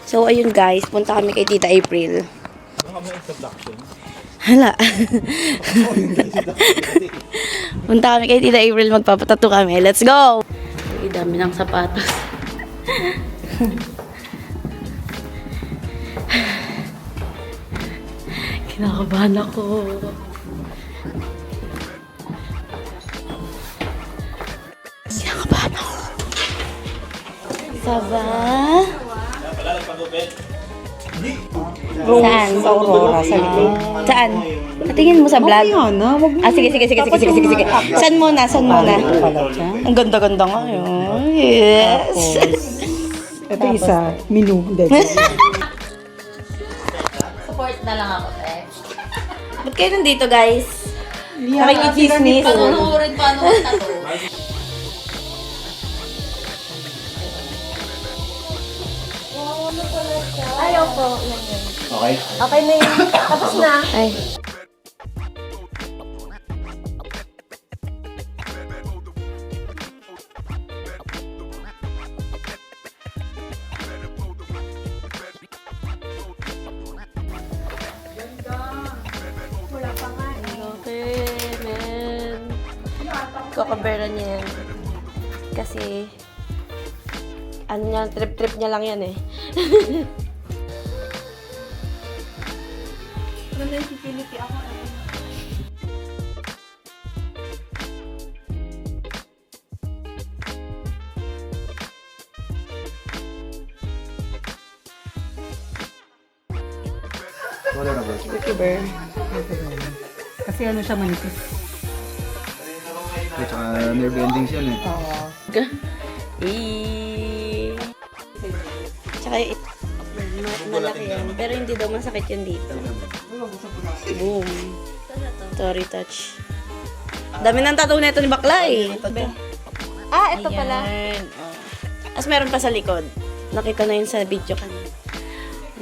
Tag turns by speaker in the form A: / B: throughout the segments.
A: So, ayun guys, punta kami kay Tita April. Hala. Punta kami kay Tita April, magpapatato kami. Let's go! Ay, dami ng sapatos. Kinakabahan ako. Kinakabahan ako. Saba? Saan?
B: Sa Aurora, sa likod.
A: Saan? Patingin mo sa vlog? Sige. Saan muna? Ang ganda-ganda nga yun. Yes.
B: Ito isa, menu.
C: Support na lang ako, te.
A: Ba't kayo nandito, guys? Nakikichismis.
C: Panunurin pa ano ang tato.
A: Ayaw po.
D: Okay.
A: Okay na yun. Tapos na. Ay. Okay, man. Kakabera niya yan. Kasi, ano niya, trip-trip niya lang yan eh.
D: Wala na ba?
A: YouTuber.
B: Kasi ano siya manipis.
D: At saka nerve endings yan eh.
B: Oo.
A: Tsaka, malaki yan. Pero hindi daw masakit yun dito. Boom. Sorry, touch. Dami ng tattoo na ito ni bakla eh. Ito pala. As meron pa sa likod. Nakita na yun sa video kanina.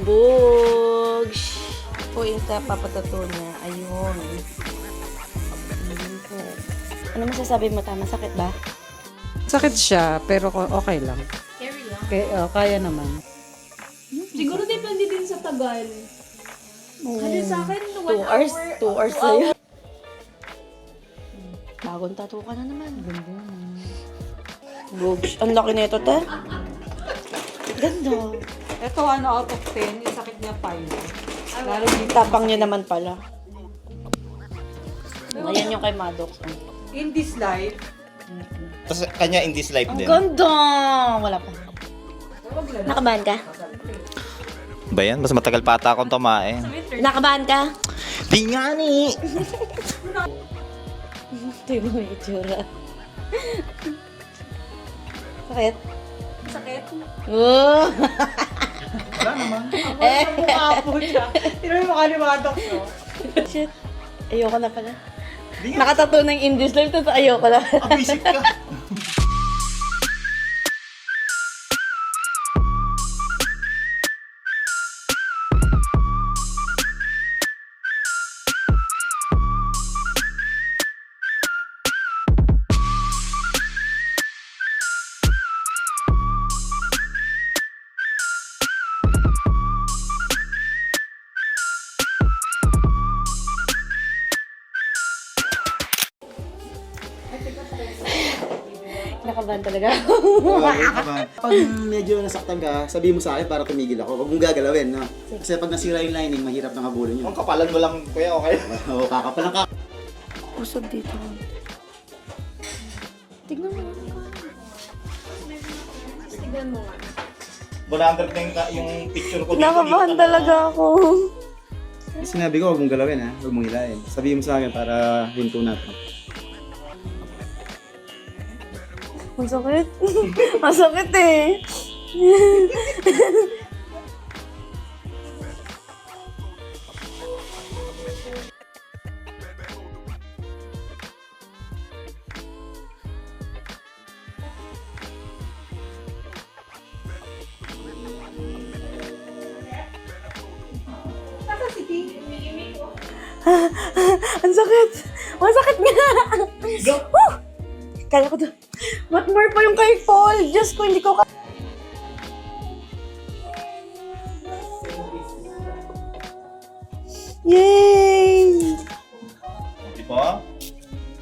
A: Bugs! Po yung papatato niya. Ayun. Ayun po. Ano masasabi mo, tama? Sakit ba?
B: Sakit siya, pero okay lang.
C: Carry lang.
B: Kaya naman.
E: Siguro depende din sa tagal. Kasi sa akin,
A: 2 hours. 2 hours sa'yo. Bagong tattoo ka na naman. Bugs. Ang laki na ito, te. Ganda.
B: Ito out of 10, yung sakit niya 5. Lalo dito.
A: Tapang niya naman pala. Ayan yung kay Maddox.
B: In this life,
F: Tapos kanya in this life
A: Ang
F: din.
A: ganda! Wala pa. Nakabahan ka?
F: Ba yan? Mas matagal pa ata akong tumae.
A: Nakabahan ka?
F: Di nga ni!
A: Ito yung mga itsura. Sakit?
B: sakit.
A: Oh!
D: Wala naman.
B: Mukha po siya. Tino mo makalimatok, no?
A: Shit. Ayoko na pala. Nakatato ng in this life, tapos ayoko na.
D: Abisip ka.
A: Nakabahan talaga.
D: Pag medyo nasaktan ka, sabihin mo sa akin para tumigil ako. Huwag mong gagalawin, no? Kasi pag nasira yung lining, mahirap nang habulin yun.
F: Ang kapalan mo lang, kuya, okay?
D: Oo, kakapalang ka.
A: Pusog dito. Tignan mo.
E: Tignan mo nga.
F: 100 na yung picture ko dito.
A: Nakabahan talaga ako.
D: Sinabi ko, huwag mong galawin, ha? Huwag mong hilahin. Sabihin mo sa akin para hinto natin.
A: Masakit. Masakit eh. Ang sakit. Masakit nga. Woo! Kala ko doon. What more pa yung kay Paul? Diyos ko, hindi ko Yay!
F: Di ba?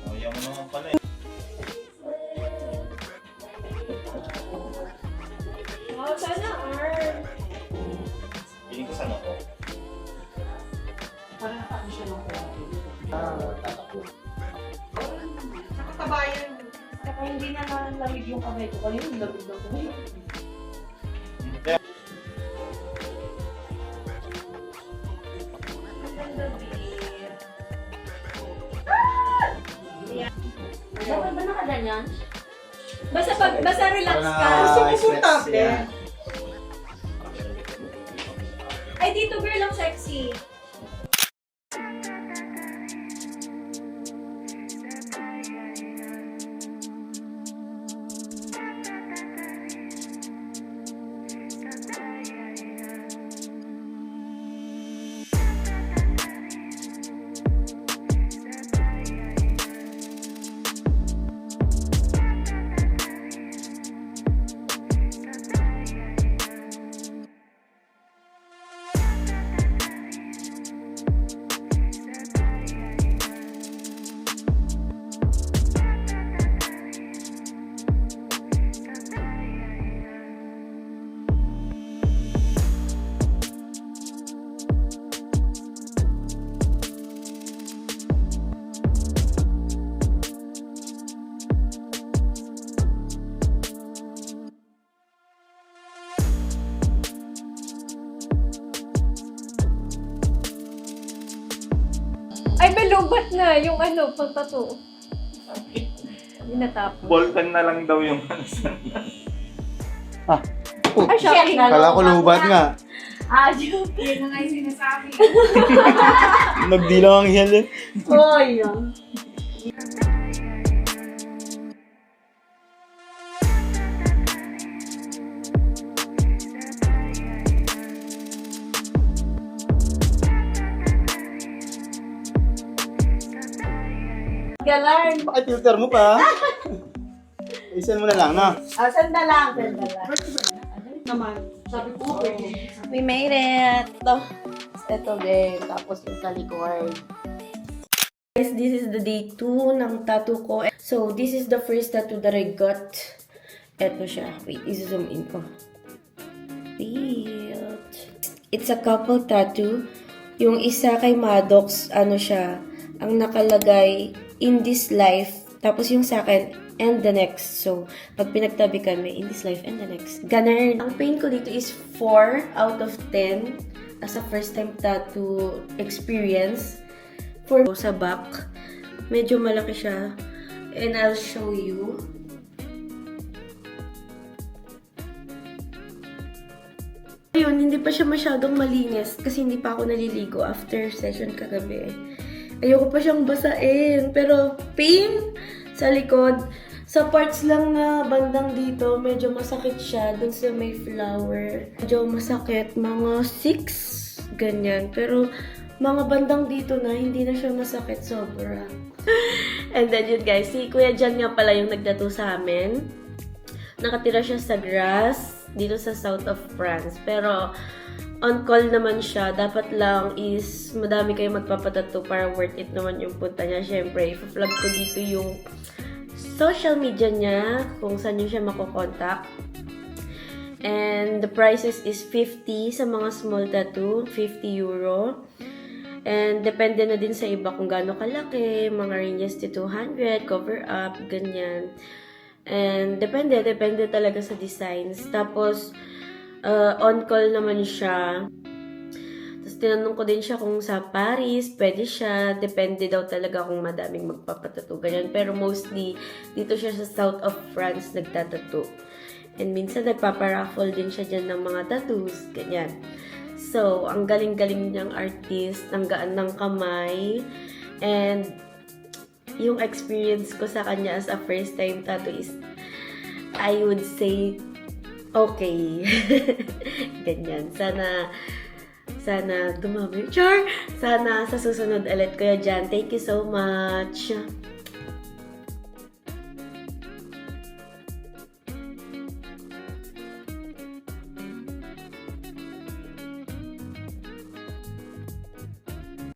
F: Ayaw mo naman pala eh.
E: Oh, sana arm.
F: Piling ko sana ko.
B: Parang nakano siya ng konti.
E: Nakatabayan.
B: Saka hindi na nalamig yung kamay ko. Kanina yung lamig na kamay.
C: Dapat ba nakaganyan?
E: Basta relax
D: Para
E: ka.
D: na-stress. Yeah.
E: Ay, dito girl ang sexy. Ay, belubat na yung ano, pang-tattoo. Binatapos.
F: Volcan na lang daw yung
E: Ay, shocking.
D: Kala ko lubat nga.
E: Ah, joke. Yun na nga yung sinasabi.
D: Nagdilang ang hiyal eh.
E: Oh, yun. Galarn.
D: Pakifilter mo pa. Isan mo na lang, no?
E: Ah, sanda lang.
B: Naman, sabi ko,
A: We made it! Ito din. Tapos yung talikod. Guys, this is the day 2 ng tattoo ko. So, this is the first tattoo that I got. Ito siya. Wait, i-zoom in ko. Wait. It's a couple tattoo. Yung isa kay Maddox, ano siya, ang nakalagay, in this life. Tapos yung sa akin, and the next. So, pag pinagtabi kami, in this life and the next. Ganun. Ang pain ko dito is 4 out of 10 as a first time tattoo experience. For sa back, medyo malaki siya. And I'll show you. Ayun, hindi pa siya masyadong malinis kasi hindi pa ako naliligo after session kagabi. Ayoko pa siyang basain. Pero pain sa likod. Sa parts lang na bandang dito, medyo masakit siya. Dun sa may flower. Medyo masakit. Mga 6. Ganyan. Pero mga bandang dito na, hindi na siya masakit. Sobra. And then yun guys, si Kuya Jan nga pala yung nagtattoo sa amin. Nakatira siya sa Grasse, dito sa south of France. Pero on call naman siya. Dapat lang is madami kayo magpapatattoo para worth it naman yung punta niya. Siyempre, i-vlog ko dito yung social media niya, kung saan nyo siya makokontak. And the prices is 50 sa mga small tattoo, 50 euro. And depende na din sa iba kung gaano kalaki, mga ranges to 200, cover up, ganyan. And depende talaga sa designs. Tapos, on call naman siya. Tapos tinanong ko din siya kung sa Paris, pwede siya. Depende daw talaga kung madaming magpapatattoo, ganyan. Pero mostly, dito siya sa south of France nagtatattoo. And minsan nagpaparaffle din siya dyan ng mga tattoos, ganyan. So, ang galing-galing niyang artist, ang gaan ng kamay. And yung experience ko sa kanya as a first time tattoo is, I would say, okay. Ganyan. Sana dumami. Char! Sana sa susunod ulit, Kuya Jan. Thank you so much.